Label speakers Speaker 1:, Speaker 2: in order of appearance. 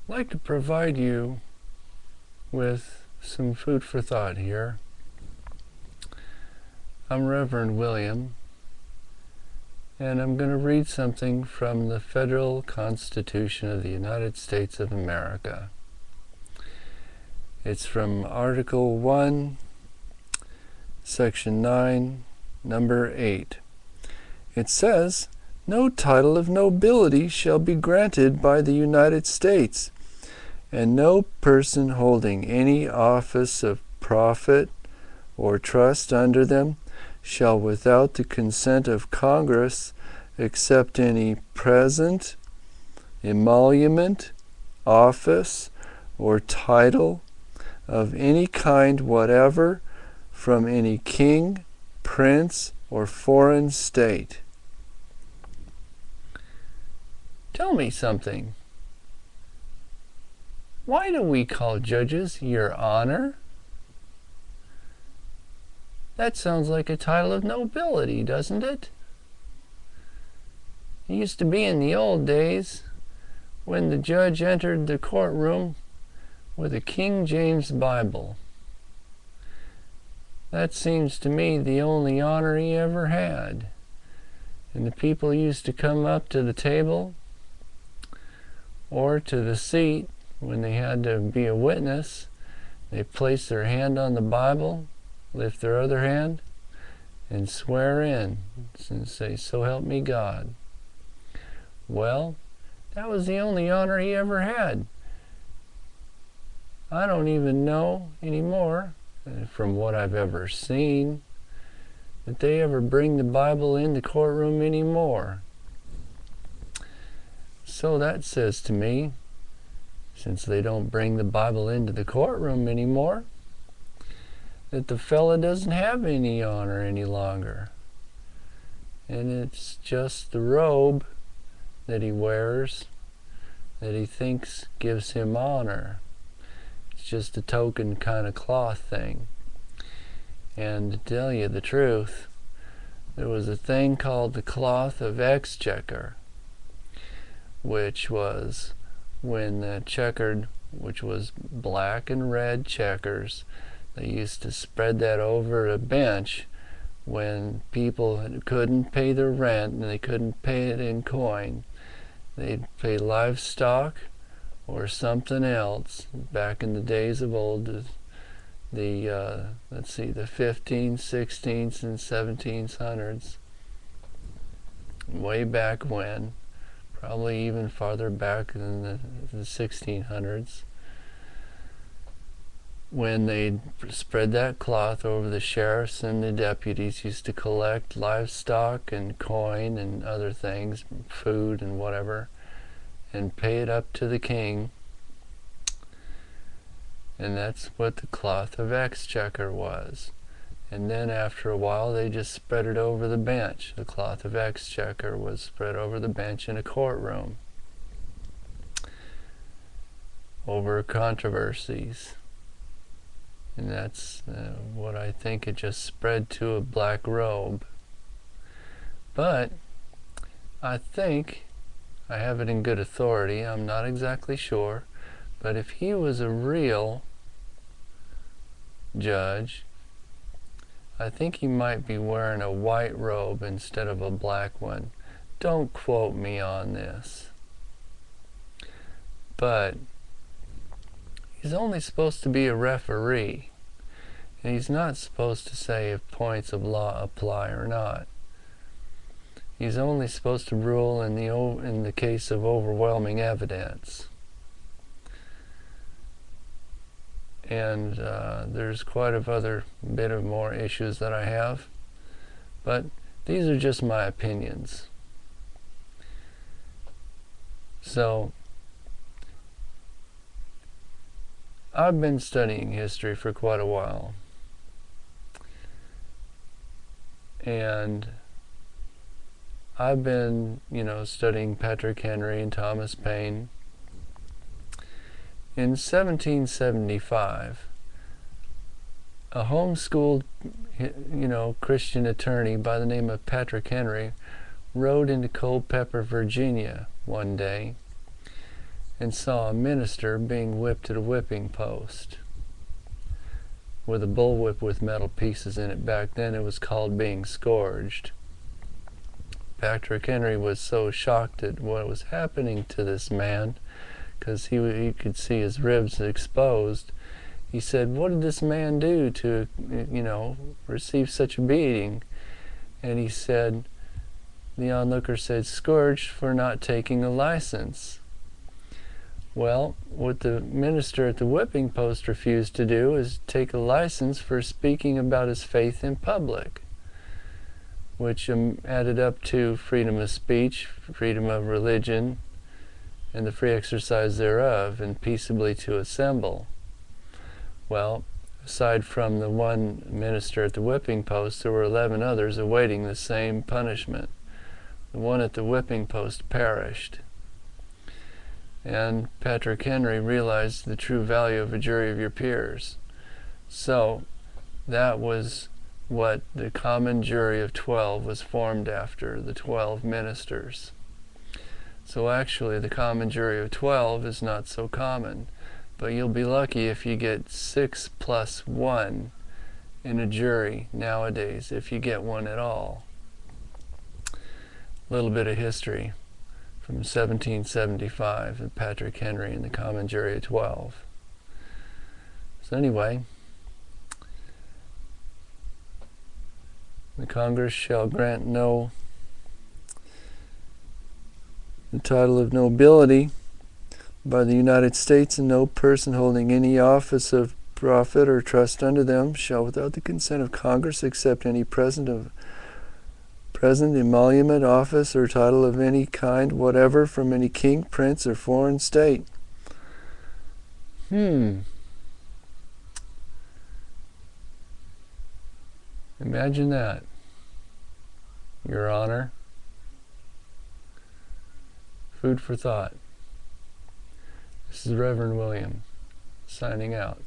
Speaker 1: I'd like to provide you with some food for thought here. I'm Reverend William, and I'm going to read something from the Federal Constitution of the United States of America. It's from Article 1, Section 9, Number 8. It says, "No title of nobility shall be granted by the United States, and no person holding any office of profit or trust under them shall without the consent of Congress accept any present, emolument, office, or title of any kind whatever from any king, prince, or foreign state." Tell me something. Why do we call judges Your Honor? That sounds like a title of nobility, doesn't it? It used to be in the old days when the judge entered the courtroom with a King James Bible. That seems to me the only honor he ever had. And the people used to come up to the table or to the seat when they had to be a witness. They place their hand on the Bible, lift their other hand, and swear in and say, "So help me God." Well, that was the only honor he ever had. I don't even know anymore, from what I've ever seen, that they ever bring the Bible in the courtroom anymore. So that says to me, since they don't bring the Bible into the courtroom anymore, that the fella doesn't have any honor any longer. And it's just the robe that he wears that he thinks gives him honor. It's just a token kind of cloth thing. And to tell you the truth, there was a thing called the cloth of exchequer, which was when the checkered, which was black and red checkers, they used to spread that over a bench when people couldn't pay their rent and they couldn't pay it in coin. They'd pay livestock or something else. Back in the days of old, the 15th, 16th, and 1700s, way back when, probably even farther back than the 1600s, when they'd spread that cloth over, the sheriffs and the deputies used to collect livestock and coin and other things, food and whatever, and pay it up to the king. And that's what the cloth of exchequer was. And then after a while they just spread it over the bench. The cloth of exchequer was spread over the bench in a courtroom over controversies. And that's what I think. It just spread to a black robe. But I think, I have it in good authority, I'm not exactly sure, but if he was a real judge, I think he might be wearing a white robe instead of a black one. Don't quote me on this. But he's only supposed to be a referee, and he's not supposed to say if points of law apply or not. He's only supposed to rule in the case of overwhelming evidence. And there's quite a bit of more issues that I have, but these are just my opinions. So I've been studying history for quite a while, and I've been, studying Patrick Henry and Thomas Paine. In 1775, a homeschooled, Christian attorney by the name of Patrick Henry rode into Culpeper, Virginia one day and saw a minister being whipped at a whipping post with a bullwhip with metal pieces in it. Back then it was called being scourged. Patrick Henry was so shocked at what was happening to this man, because he could see his ribs exposed. He said, what did this man do to, receive such a beating? And he said, the onlooker said, scourged for not taking a license. Well, what the minister at the whipping post refused to do is take a license for speaking about his faith in public, which added up to freedom of speech, freedom of religion, and the free exercise thereof, and peaceably to assemble. Well, aside from the one minister at the whipping post, there were 11 others awaiting the same punishment. The one at the whipping post perished. And Patrick Henry realized the true value of a jury of your peers. So that was what the common jury of 12 was formed after, the 12 ministers. So actually the common jury of 12 is not so common, but you'll be lucky if you get 6 plus 1 in a jury nowadays, if you get one at all. A little bit of history from 1775 of Patrick Henry and the common jury of 12. So anyway, the Congress shall grant no the title of nobility by the United States, and no person holding any office of profit or trust under them shall, without the consent of Congress, accept any present, emolument, office, or title of any kind whatever from any king, prince, or foreign state. Imagine that, Your Honor. Food for thought. This is Reverend William, signing out.